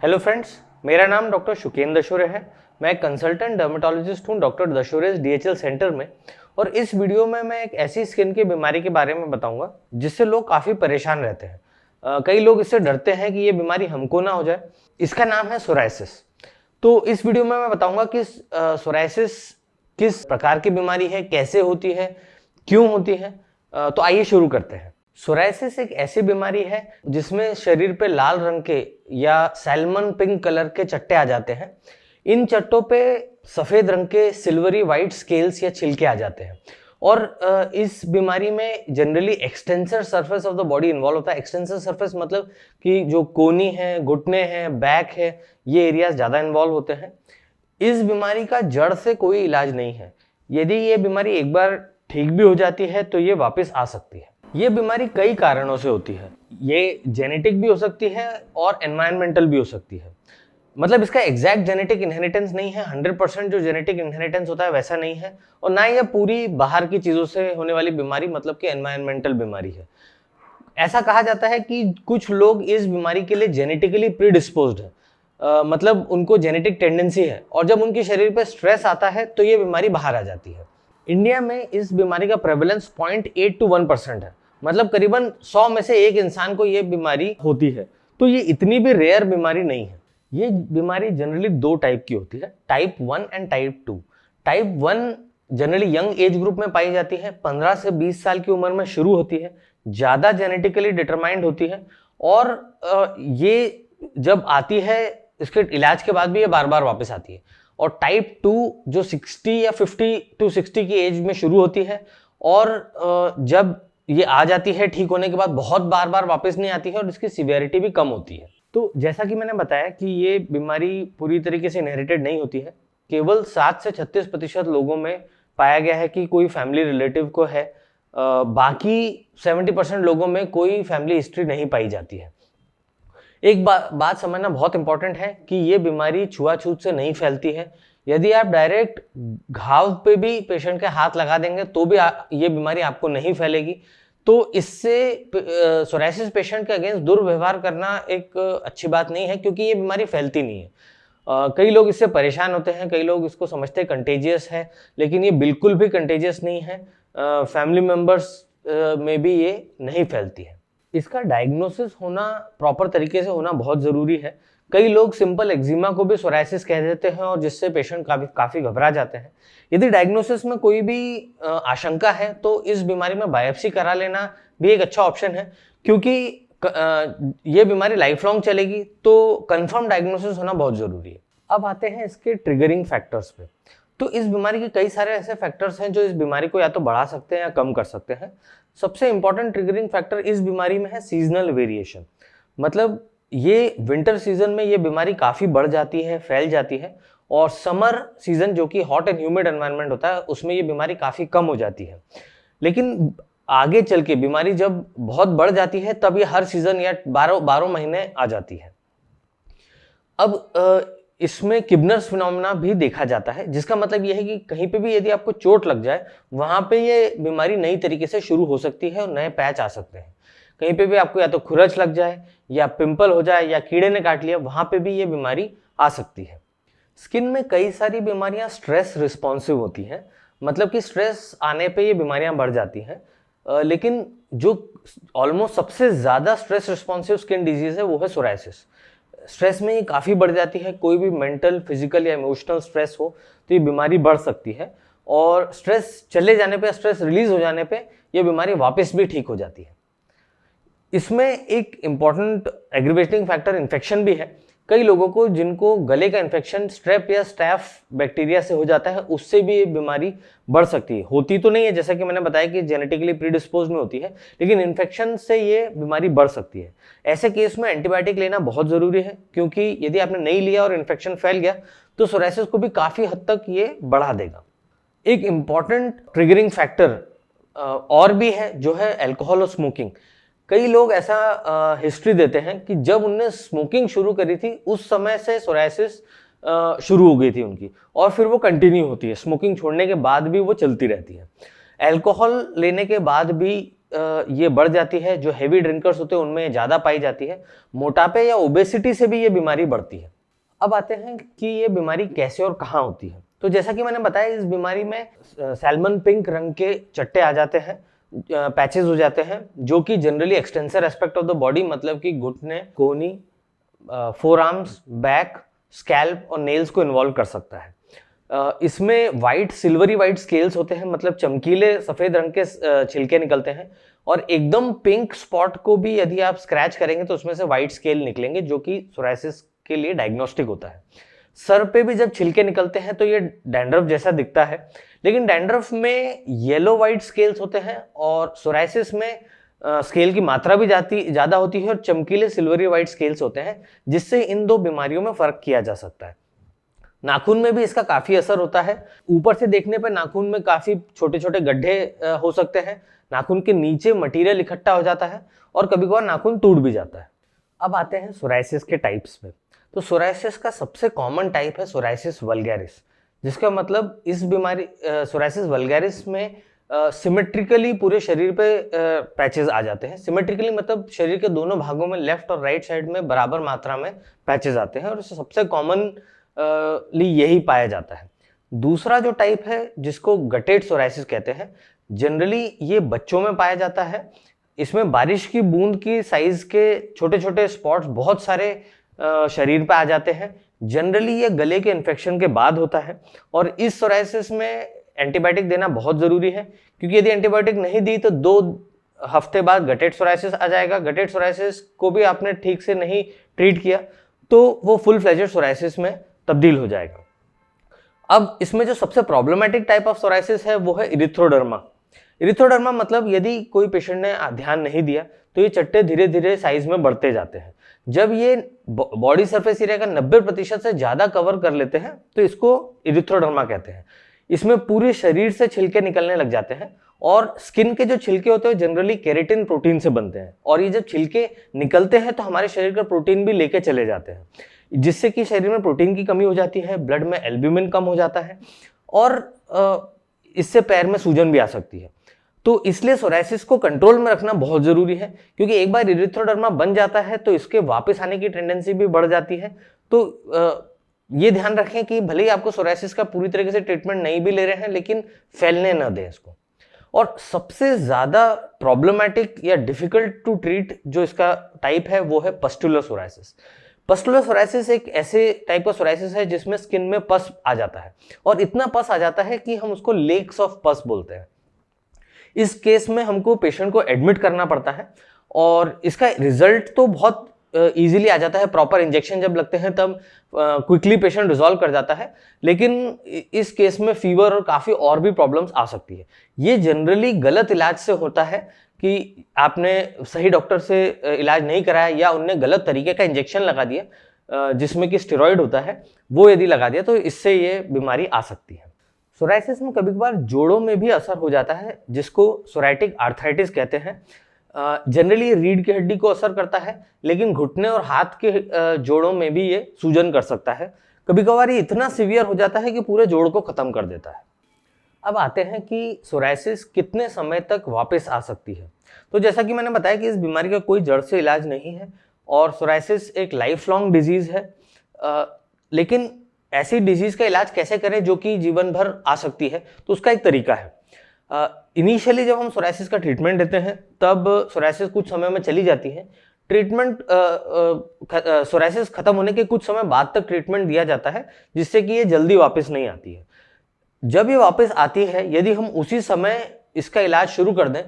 Hello friends, मेरा नाम doctor शुकेंद्र Dashore है। मैं कंसल्टेंट डर्मेटोलॉजिस्ट हूँ डॉक्टर दशोरेस डीएचएल सेंटर में। और इस वीडियो में मैं एक ऐसी स्किन की बीमारी के बारे में बताऊंगा जिससे लोग काफ़ी परेशान रहते हैं। कई लोग इससे डरते हैं कि ये बीमारी हमको ना हो जाए। इसका नाम है सोरायसिस। तो इस वीडियो में मैं बताऊंगा कि सोरायसिस किस प्रकार की बीमारी है, कैसे होती है, क्यों होती है। तो आइए शुरू करते हैं। सोरायसिस एक ऐसी बीमारी है जिसमें शरीर पे लाल रंग के या सैल्मन पिंक कलर के चट्टे आ जाते हैं। इन चट्टों पे सफेद रंग के सिल्वरी वाइट स्केल्स या छिलके आ जाते हैं। और इस बीमारी में generally extensor surface of the body involve होता है। एक्सटेंसर सरफेस मतलब कि जो कोनी है, घुटने हैं, बैक है, ये एरियाज ज़्यादा इन्वॉल्व होते हैं। इस बीमारी का जड़ से कोई इलाज नहीं है। यदि ये बीमारी एक बार ठीक भी हो जाती है तो ये वापस आ सकती है। ये बीमारी कई कारणों से होती है। ये जेनेटिक भी हो सकती है और एनवायरमेंटल भी हो सकती है। मतलब इसका एग्जैक्ट जेनेटिक इनहेरिटेंस नहीं है। 100% जो जेनेटिक इनहेरिटेंस होता है वैसा नहीं है। और ना ही यह पूरी बाहर की चीज़ों से होने वाली बीमारी मतलब कि एनवायरमेंटल बीमारी है। ऐसा कहा जाता है कि कुछ लोग इस बीमारी के लिए जेनेटिकली प्रीडिस्पोज्ड है। मतलब उनको जेनेटिक टेंडेंसी है और जब उनके शरीर पे स्ट्रेस आता है तो ये बीमारी बाहर आ जाती है। इंडिया में इस बीमारी का प्रेवलेंस 0.8 to 1% है। मतलब करीबन 100 में से एक इंसान को ये बीमारी होती है। तो ये इतनी भी रेयर बीमारी नहीं है। ये बीमारी जनरली दो टाइप की होती है, type 1 and type 2। Type 1 generally young age group में पाई जाती है, 15 से 20 साल की उम्र में शुरू होती है, ज़्यादा जेनेटिकली डिटरमाइंड होती है। और ये जब आती है इसके इलाज के बाद भी ये बार बार वापस आती है। और टाइप 2 जो 60 या 50 to 60 की एज में शुरू होती है और जब ये आ जाती है ठीक होने के बाद बहुत बार बार वापस नहीं आती है और इसकी सिवियरिटी भी कम होती है। तो जैसा कि मैंने बताया कि ये बीमारी पूरी तरीके से इनहेरिटेड नहीं होती है। केवल 7 से 36% लोगों में पाया गया है कि कोई फैमिली रिलेटिव को है। बाकी 70% लोगों में कोई फैमिली हिस्ट्री नहीं पाई जाती है। एक बात समझना बहुत इंपॉर्टेंट है कि ये बीमारी छुआछूत से नहीं फैलती है। यदि आप डायरेक्ट घाव पे भी पेशेंट के हाथ लगा देंगे तो भी ये बीमारी आपको नहीं फैलेगी। तो इससे सोरायसिस पेशेंट के अगेंस्ट दुर्व्यवहार करना एक अच्छी बात नहीं है, क्योंकि ये बीमारी फैलती नहीं है। कई लोग इससे परेशान होते हैं, कई लोग इसको समझते हैं कंटेजियस है, लेकिन ये बिल्कुल भी कंटेजियस नहीं है। फैमिली मेंबर्स में भी ये नहीं फैलती है। इसका डायग्नोसिस होना प्रॉपर तरीके से होना बहुत ज़रूरी है। कई लोग सिंपल एक्जिमा को भी सोरायसिस कह देते हैं और जिससे पेशेंट काफ़ी घबरा जाते हैं। यदि डायग्नोसिस में कोई भी आशंका है तो इस बीमारी में बायोप्सी करा लेना भी एक अच्छा ऑप्शन है, क्योंकि ये बीमारी लाइफ लॉन्ग चलेगी, तो कंफर्म डायग्नोसिस होना बहुत ज़रूरी है। अब आते हैं इसके ट्रिगरिंग फैक्टर्स पे। तो इस बीमारी के कई सारे ऐसे फैक्टर्स हैं जो इस बीमारी को या तो बढ़ा सकते हैं या कम कर सकते हैं। सबसे इंपॉर्टेंट ट्रिगरिंग फैक्टर इस बीमारी में है सीजनल वेरिएशन। मतलब ये विंटर सीजन में ये बीमारी काफ़ी बढ़ जाती है, फैल जाती है, और समर सीजन जो कि हॉट एंड ह्यूमिड एनवायरनमेंट होता है उसमें ये बीमारी काफ़ी कम हो जाती है। लेकिन आगे चल के बीमारी जब बहुत बढ़ जाती है तब ये हर सीजन या 12 महीने आ जाती है। अब इसमें किबनर्स फिनोमेना भी देखा जाता है, जिसका मतलब यह है कि कहीं पे भी यदि आपको चोट लग जाए वहां पे ये बीमारी नई तरीके से शुरू हो सकती है और नए पैच आ सकते हैं। कहीं पे भी आपको या तो खुरच लग जाए या पिंपल हो जाए या कीड़े ने काट लिया, वहां पे भी ये बीमारी आ सकती है। स्किन में कई सारी बीमारियां स्ट्रेस रिस्पॉन्सिव होती हैं। मतलब कि स्ट्रेस आने पे ये बीमारियां बढ़ जाती हैं। लेकिन जो ऑलमोस्ट सबसे ज़्यादा स्ट्रेस रिस्पॉन्सिव स्किन डिजीज है वो है सोरायसिस। स्ट्रेस में ये काफ़ी बढ़ जाती है। कोई भी मेंटल, फिजिकल या इमोशनल स्ट्रेस हो तो ये बीमारी बढ़ सकती है, और स्ट्रेस चले जाने पे, स्ट्रेस रिलीज हो जाने पे ये बीमारी वापस भी ठीक हो जाती है। इसमें एक इम्पॉर्टेंट एग्रीवेटिंग फैक्टर इन्फेक्शन भी है। कई लोगों को जिनको गले का इन्फेक्शन स्ट्रेप या स्टैफ बैक्टीरिया से हो जाता है, उससे भी ये बीमारी बढ़ सकती है। होती तो नहीं है, जैसा कि मैंने बताया कि जेनेटिकली प्रीडिस्पोज में होती है, लेकिन इन्फेक्शन से ये बीमारी बढ़ सकती है। ऐसे केस में एंटीबायोटिक लेना बहुत ज़रूरी है, क्योंकि यदि आपने नहीं लिया और इन्फेक्शन फैल गया तो सोरायसिस को भी काफ़ी हद तक ये बढ़ा देगा। एक इम्पॉर्टेंट ट्रिगरिंग फैक्टर और भी है, जो है अल्कोहल और स्मोकिंग। कई लोग ऐसा हिस्ट्री देते हैं कि जब उनने स्मोकिंग शुरू करी थी उस समय से सोरायसिस शुरू हो गई थी उनकी, और फिर वो कंटिन्यू होती है। स्मोकिंग छोड़ने के बाद भी वो चलती रहती है। अल्कोहल लेने के बाद भी ये बढ़ जाती है। जो हेवी ड्रिंकर्स होते हैं उनमें ज़्यादा पाई जाती है। मोटापे या ओबेसिटी से भी ये बीमारी बढ़ती है। अब आते हैं कि ये बीमारी कैसे और कहाँ होती है। तो जैसा कि मैंने बताया, इस बीमारी में सैल्मन पिंक रंग के चट्टे आ जाते हैं, पैचेस हो जाते हैं, जो कि generally extensor aspect of the body, मतलब कि घुटने, कोहनी, फोर आर्म्स, बैक, स्कैल्प और नेल्स को इन्वॉल्व कर सकता है। इसमें वाइट, सिल्वरी वाइट स्केल्स होते हैं, मतलब चमकीले सफेद रंग के छिलके निकलते हैं, और एकदम पिंक स्पॉट को भी यदि आप स्क्रैच करेंगे तो उसमें से वाइट स्केल निकलेंगे, जो कि सोरायसिस के लिए डायग्नोस्टिक होता है। सर पे भी जब छिलके निकलते हैं तो ये डैंड्रफ जैसा दिखता है, लेकिन डैंड्रफ में येलो वाइट स्केल्स होते हैं और सोरायसिस में स्केल की मात्रा भी ज्यादा होती है और चमकीले सिल्वरी वाइट स्केल्स होते हैं, जिससे इन दो बीमारियों में फर्क किया जा सकता है। नाखून में भी इसका काफी असर होता है। ऊपर से देखने पर नाखून में काफी छोटे छोटे गड्ढे हो सकते हैं, नाखून के नीचे मटेरियल इकट्ठा हो जाता है और कभी कभार नाखून टूट भी जाता है। अब आते हैं सोरायसिस के टाइप्स में। तो सोरायसिस का सबसे कॉमन टाइप है सोरायसिस वल्गैरिस, जिसका मतलब इस बीमारी सोरायसिस वल्गैरिस में सिमेट्रिकली पूरे शरीर पे पैचेस आ जाते हैं। सिमेट्रिकली मतलब शरीर के दोनों भागों में, लेफ्ट और राइट साइड में बराबर मात्रा में पैचेस आते हैं, और इसे सबसे कॉमन यही पाया जाता है। दूसरा जो टाइप है जिसको गटेड सोरायसिस कहते हैं, जनरली ये बच्चों में पाया जाता है। इसमें बारिश की बूंद की साइज के छोटे छोटे स्पॉट्स बहुत सारे शरीर पे आ जाते हैं। जनरली ये गले के इन्फेक्शन के बाद होता है, और इस सोरायसिस में एंटीबायोटिक देना बहुत जरूरी है, क्योंकि यदि एंटीबायोटिक नहीं दी तो 2 हफ्ते बाद गटेड सोरायसिस आ जाएगा। गटेड सोरायसिस को भी आपने ठीक से नहीं ट्रीट किया तो वो फुल फ्लेजेड सोरायसिस में तब्दील हो जाएगा। अब इसमें जो सबसे प्रॉब्लमेटिक टाइप ऑफ सोरायसिस है वो है इरिथ्रोडर्मा। इरिथ्रोडर्मा मतलब यदि कोई पेशेंट ने ध्यान नहीं दिया तो ये चट्टे धीरे धीरे साइज में बढ़ते जाते हैं। जब ये बॉडी सरफेस एरिया का 90% से ज्यादा कवर कर लेते हैं तो इसको इरिथ्रोडर्मा कहते हैं। इसमें पूरे शरीर से छिलके निकलने लग जाते हैं, और स्किन के जो छिलके होते हैं जनरली केराटिन प्रोटीन से बनते हैं, और ये जब छिलके निकलते हैं तो हमारे शरीर का प्रोटीन भी लेके चले जाते हैं, जिससे कि शरीर में प्रोटीन की कमी हो जाती है, ब्लड में एल्ब्यूमिन कम हो जाता है, और इससे पैर में सूजन भी आ सकती है। तो इसलिए सोरायसिस को कंट्रोल में रखना बहुत जरूरी है, क्योंकि एक बार इरिथ्रोडर्मा बन जाता है तो इसके वापस आने की टेंडेंसी भी बढ़ जाती है। तो ये ध्यान रखें कि भले ही आपको सोरायसिस का पूरी तरीके से ट्रीटमेंट नहीं भी ले रहे हैं, लेकिन फैलने न दें इसको। और सबसे ज्यादा प्रॉब्लमैटिक या डिफिकल्ट टू ट्रीट जो इसका टाइप है वो है पस्टुलर सोरायसिस। पस्टुलर सोरायसिस एक ऐसे टाइप का सोरायसिस है जिसमें स्किन में पस आ जाता है, और इतना पस आ जाता है कि हम उसको लेक्स ऑफ पस बोलते हैं। इस केस में हमको पेशेंट को एडमिट करना पड़ता है, और इसका रिजल्ट तो बहुत इजीली आ जाता है। प्रॉपर इंजेक्शन जब लगते हैं तब क्विकली पेशेंट रिजॉल्व कर जाता है, लेकिन इस केस में फीवर और काफ़ी और भी प्रॉब्लम्स आ सकती है। ये जनरली गलत इलाज से होता है कि आपने सही डॉक्टर से इलाज नहीं कराया, या उनने गलत तरीके का इंजेक्शन लगा दिया जिसमें कि स्टेरॉइड होता है, वो यदि लगा दिया तो इससे ये बीमारी आ सकती है। सोरायसिस में कभी कभार जोड़ों में भी असर हो जाता है, जिसको सोराइटिक आर्थराइटिस कहते हैं। जनरली रीढ़ की हड्डी को असर करता है, लेकिन घुटने और हाथ के जोड़ों में भी ये सूजन कर सकता है। कभी कभार ये इतना सीवियर हो जाता है कि पूरे जोड़ को खत्म कर देता है। अब आते हैं कि सोरायसिस कितने समय तक वापस आ सकती है। तो जैसा कि मैंने बताया कि इस बीमारी का कोई जड़ से इलाज नहीं है, और सोरायसिस एक लाइफ लॉन्ग डिजीज है। लेकिन ऐसी डिजीज का इलाज कैसे करें जो कि जीवन भर आ सकती है, तो उसका एक तरीका है। इनिशियली जब हम सोरायसिस का ट्रीटमेंट देते हैं तब सोरायसिस कुछ समय में चली जाती है। ट्रीटमेंट सोरायसिस खत्म होने के कुछ समय बाद तक ट्रीटमेंट दिया जाता है, जिससे कि ये जल्दी वापस नहीं आती है। जब ये वापस आती है, यदि हम उसी समय इसका इलाज शुरू कर दें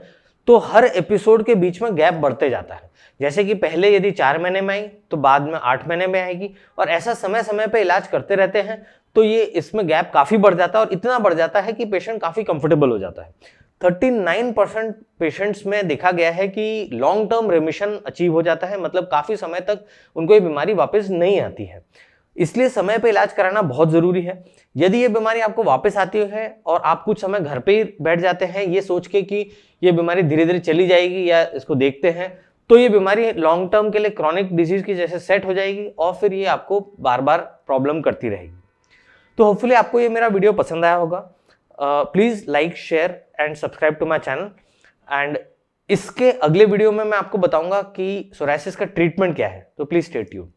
तो हर एपिसोड के बीच में गैप बढ़ते जाता है। जैसे कि पहले यदि 4 महीने में आई तो बाद में 8 महीने में आएगी, और ऐसा समय समय पे इलाज करते रहते हैं तो ये इसमें गैप काफी बढ़ जाता है, और इतना बढ़ जाता है कि पेशेंट काफी कंफर्टेबल हो जाता है। 39% पेशेंट्स में देखा गया है कि लॉन्ग टर्म रेमिशन अचीव हो जाता है, मतलब काफी समय तक उनको ये बीमारी वापस नहीं आती है। इसलिए समय पे इलाज कराना बहुत जरूरी है। यदि ये बीमारी आपको वापस आती है और आप कुछ समय घर पे ही बैठ जाते हैं ये सोच के कि ये बीमारी धीरे धीरे चली जाएगी या इसको देखते हैं, तो ये बीमारी लॉन्ग टर्म के लिए क्रॉनिक डिजीज की जैसे सेट हो जाएगी, और फिर ये आपको बार बार प्रॉब्लम करती रहेगी। तो होपफुली आपको ये मेरा वीडियो पसंद आया होगा। Please like, share and subscribe to my channel, and इसके अगले वीडियो में मैं आपको बताऊंगा कि सोरायसिस का ट्रीटमेंट क्या है, तो प्लीज स्टे ट्यून्ड।